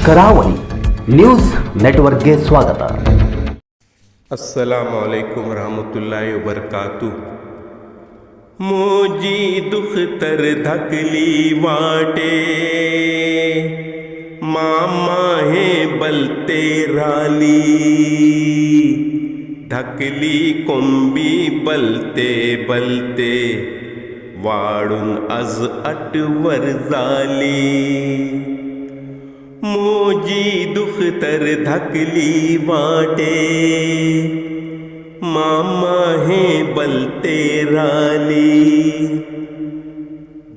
ಕರಾವಳಿ ನ್ಯೂಸ್ ನೆಟ್ವರ್ಕ್ಗೆ ಸ್ವಾಗತ. अस्सलाम वालेकुम रहमतुल्लाहि व बरकातु. मोजी दुख्तर धकली वाटे मामा हे बलते राली धकली कोंबी बलते बलते वाडून आज अटवर झाली. मोजी दुख्तर धकली वाटे मामा हे बलते राली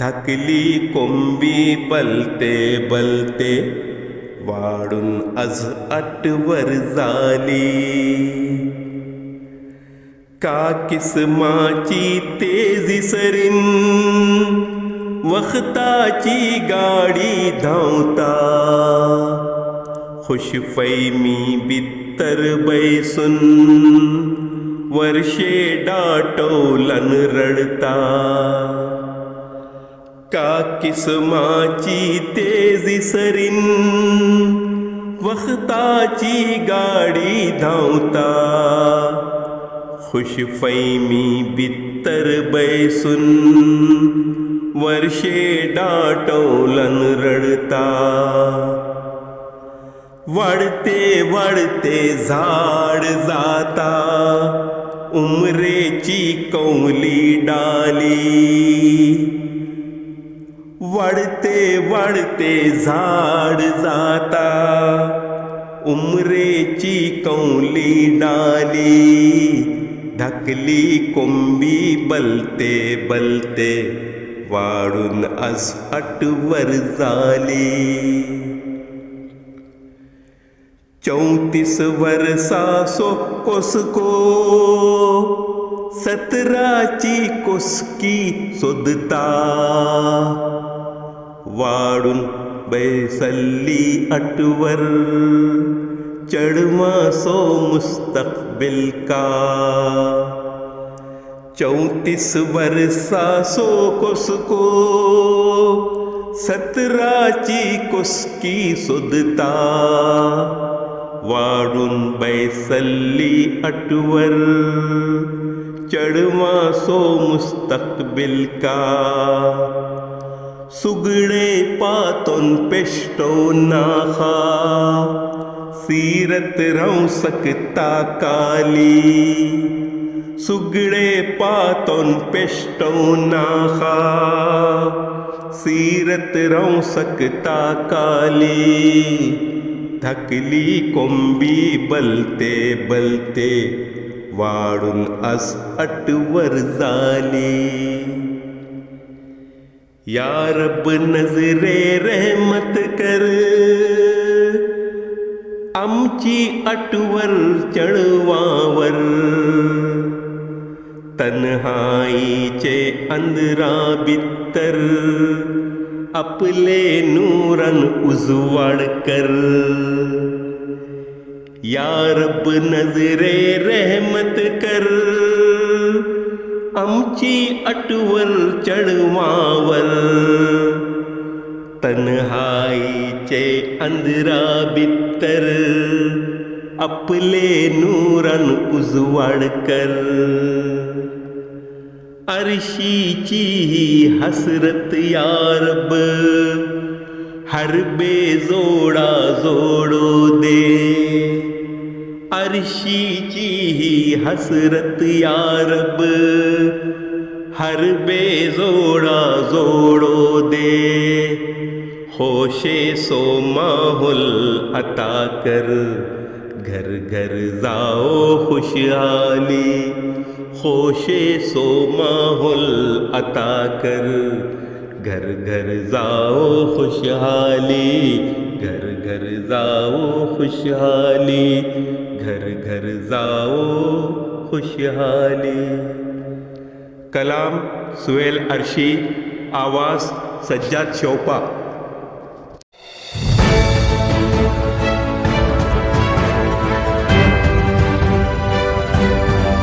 धकली कोंबी बलते बलते वाडून आज अटवर झाली. का किस्माची तेजी सरीन वखताची गाडी धावता खुशफैमी बित्तर बैसून वर्षे दाटवलन रडता. का किस्माची तेजी सरीन वखताची गाडी धावता खुशफैमी बित्तर बैसून वर्षे दाटवलन रडता. वाढते वाढते झाड जाता उमरेची कौली डाली. वाढते वाढते झाड जाता उमरेची कौली डाली धकली कोंबी बलते बलते वाढून आज अटवर झाली. 34 वर्षा सो कोसको 17ची कोसकी सोदता वाढून बैसल्ली अटवर चढवा सो मुस्तकबिल का. 34 वर्षा सो कोसको 17ची कोसकी सोदता वाढून बैसल्ली अटवर चढवा सो मुस्तकबिल का. सुगडे पातोन पेष्टो नाखा सीरत रहूं सकता काली. सुगडे पातोन पेष्टो नाखा सीरत रहूं सकता काली धकली कोंबी बलते बलते वाढून आज अटवर झाली. या रब नजरे रहमत कर आमची अटवर चढवावर. तन्हाईचे अंधरा बित्तर आपले नूरन उजवाड कर. या रब नजरे रहमत कर आमची अटवर चढवावर. तन्हाईचे अंधरा बित्तर आपले नूरन उजवाड कर. अर्शीची ही हसरत या रब हर बेजोडा जोडो दे. अर्शीची ही हसरत या रब हर बेजोडा जोडो दे. होशे सो माहौल अता कर घर घर जाओ खुशहाली. होशे सो माहौल अता कर घर घर जाओ खुशहाली. घर घर जाओ खुशहाली घर घर जाओ खुशहाली. कलाम सुहेल अर्शी, आवाज सज्जाद शोपा.